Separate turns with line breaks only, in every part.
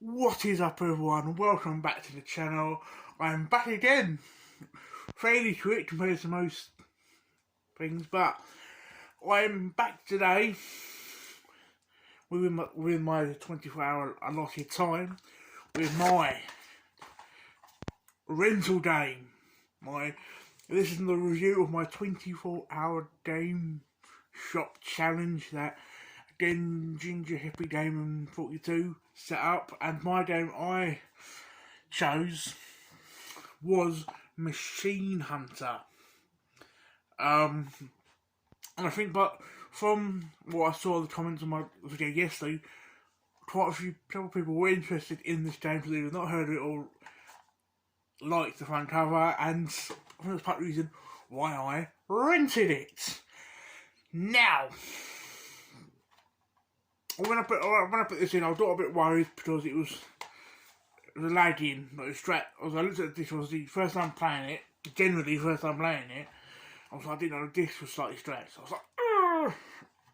What is up everyone, welcome back to the channel. I'm back again. Fairly quick compared to most things, but I'm back today within my 24-hour allotted time with my rental game. This is the review of my 24-hour game shop challenge that again Ginger Hippie Gaming 42 set up, and my game I chose was Machine Hunter. And I think, but from what I saw in the comments on my video yesterday, quite a few people were interested in this game because they had not heard of it or liked the front cover, and I think that's part of the reason why I rented it. Now, when I put this in, I was a bit worried because it was lagging, like I looked at the disc, it was the first time playing it, generally the first time playing it, I didn't know the disc was slightly stretched. I was like, ugh!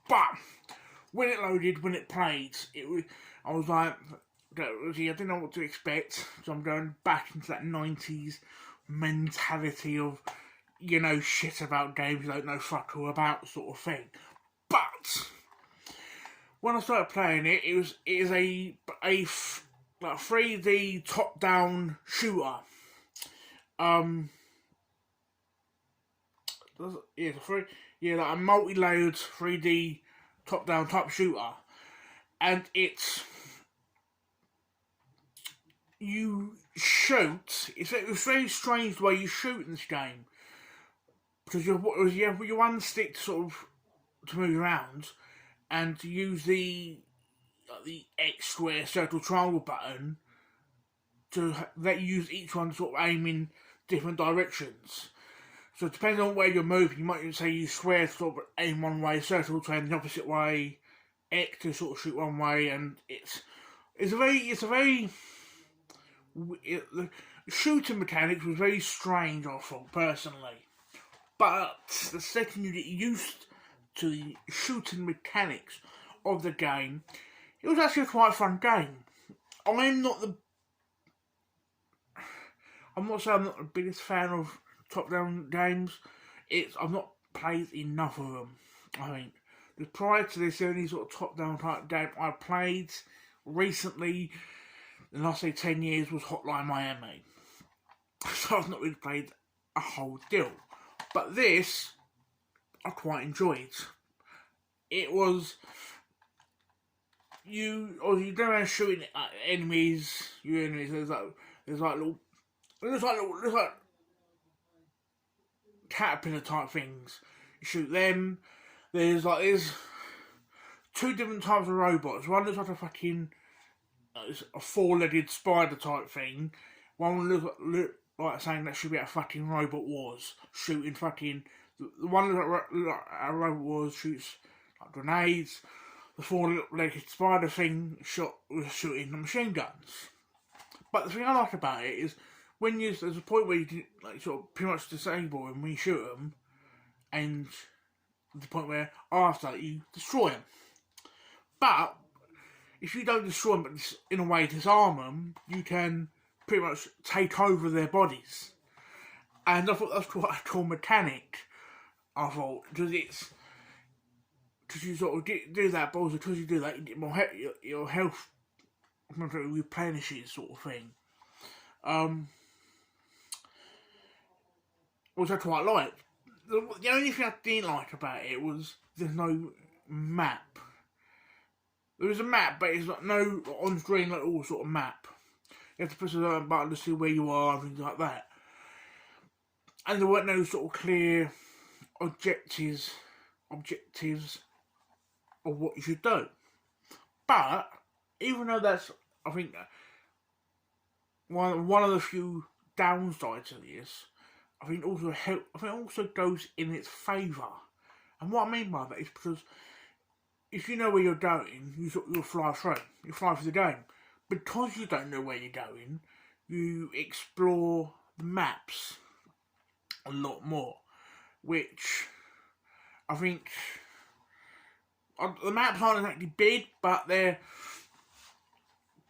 But when it loaded, when it played, I was like, I didn't know what to expect, so I'm going back into that 90s mentality of, shit about games you don't know fuck all about sort of thing. But when I started playing it, it is a 3D top-down shooter. Like a multi-layered 3D top-down type shooter, and you shoot. It's very strange the way you shoot in this game because you have one stick to move around, and to use the X, square, circle, triangle button to let you use each one to sort of aim in different directions. So depending on where you're moving, you might say use square to sort of aim one way, circle to aim the opposite way, X to sort of shoot one way, and the shooting mechanics was very strange, I thought, personally. But the second you get used to the shooting mechanics of the game, it was actually a quite fun game. I'm not saying I'm not the biggest fan of top-down games. I've not played enough of them. I mean, prior to this, the only sort of top-down type game I played recently, in the last 10 years, was Hotline Miami. So I've not really played a whole deal. But this, I quite enjoyed. It was, you go around shooting at enemies, there's like caterpillar type things. You shoot them. There's two different types of robots. One looks like a four-legged spider type thing. One looks like saying that should be a fucking Robot Wars, shooting fucking. The one looks like a Robot Wars shoots like grenades. The four-legged spider thing was shooting the machine guns. But the thing I like about it is there's a point where you can sort of pretty much disable them when you shoot them, and the point where after you destroy them. But if you don't destroy them, but in a way disarm them, you can pretty much take over their bodies. And I thought that's quite a cool mechanic. I thought because you sort of do that, but also because you do that, you get more your health replenishes sort of thing. Which I quite liked. The only thing I didn't like about it was there's no map. There is a map, but it's like no on-screen little sort of map. You have to press a button to see where you are and things like that. And there weren't no sort of clear objectives of what you should do. But even though that's, I think, one of the few downsides of this, I think also goes in its favour. And what I mean by that is because if you know where you're going, you'll fly through. You fly through the game. Because you don't know where you're going, you explore the maps a lot more, which I think the maps aren't exactly big, but they're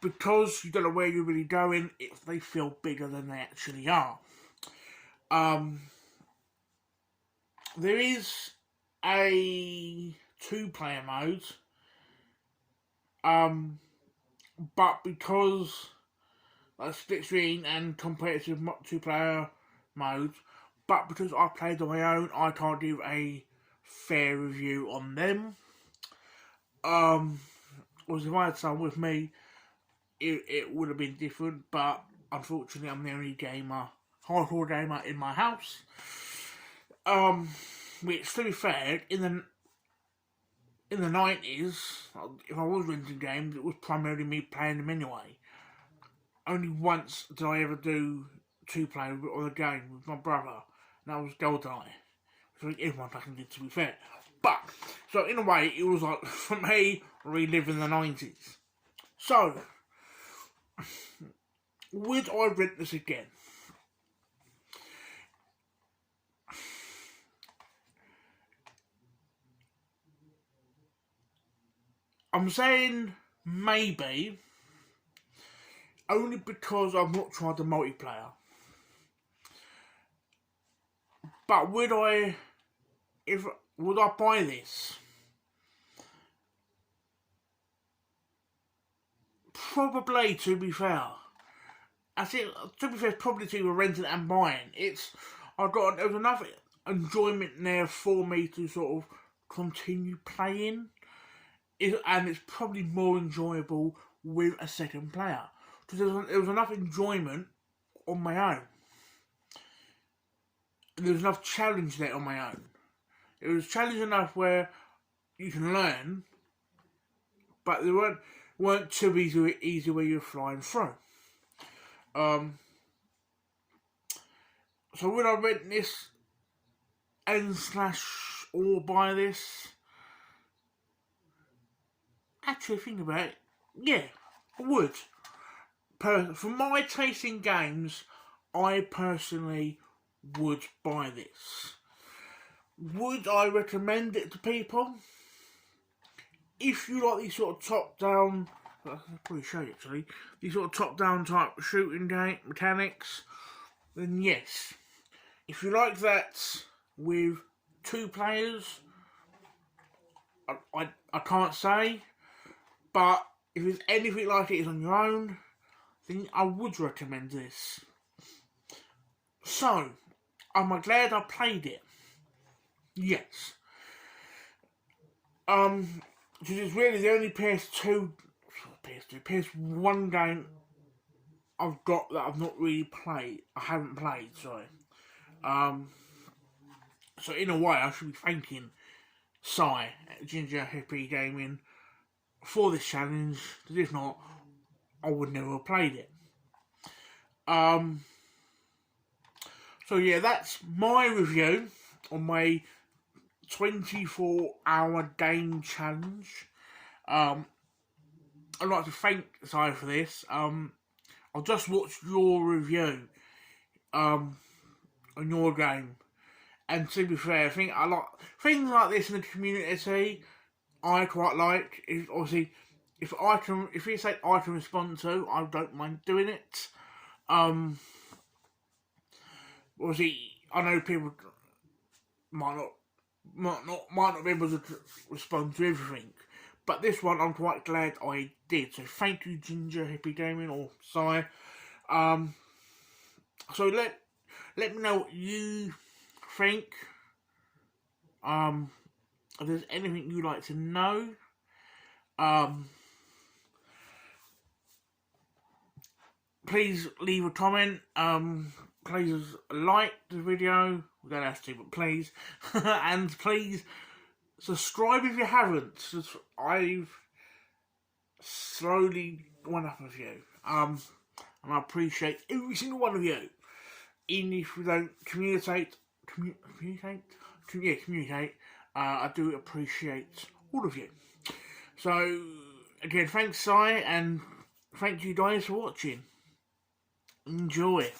because you don't know where you're really going, they feel bigger than they actually are. There is a 2-player mode, but because split screen and competitive 2-player mode, but because I've played on my own, I can't give a fair review on them. Was if I had someone with me, it would have been different, but unfortunately I'm the only hardcore gamer in my house. Which, to be fair, in the 90s, if I was renting games, it was primarily me playing them anyway. Only once did I ever do 2-player on a game with my brother, and that was GoldenEye. So everyone fucking did, to be fair. But, so in a way, it was like, for me, reliving the 90s. So, would I rent this again? I'm saying maybe, only because I've not tried the multiplayer. But would I buy this? Probably, to be fair. I think, to be fair, it's probably to renting and buying. There was enough enjoyment there for me to sort of continue playing. And it's probably more enjoyable with a second player. Because there was enough enjoyment on my own. And there was enough challenge there on my own. It was challenge enough where you can learn, but they weren't too easy where you're flying through. So would I rent this or buy this? Actually, think about it. Yeah, I would. For my taste in games, I personally would buy this. Would I recommend it to people? If you like these sort of top-down, I'll probably show you actually, these sort of top-down type shooting game mechanics, then yes. If you like that with 2 players, I can't say, but if it's anything like it is on your own, then I would recommend this. So, am I glad I played it? Yes. Because it's really the only PS1 game I've got that I've not really played. I haven't played, sorry. So in a way, I should be thanking Sai at Ginger Hippie Gaming for this challenge, because if not, I would never have played it. So yeah, that's my review on my 24-hour game challenge. I'd like to thank Sai for this. I just watched your review on your game, and to be fair, I think I like things like this in the community. I quite like. Obviously, if it's something I can respond to, I don't mind doing it. Obviously, I know people might not be able to respond to everything, but this one I'm quite glad I did. So thank you, Ginger Hippie Gaming, or Sai. So let me know what you think. If there's anything you'd like to know, please leave a comment. Please like the video. We don't have to, but please. And please subscribe if you haven't. I've slowly gone up a few. And I appreciate every single one of you. Even if we don't communicate. I do appreciate all of you. So, again, thanks, Sai, and thank you guys for watching. Enjoy.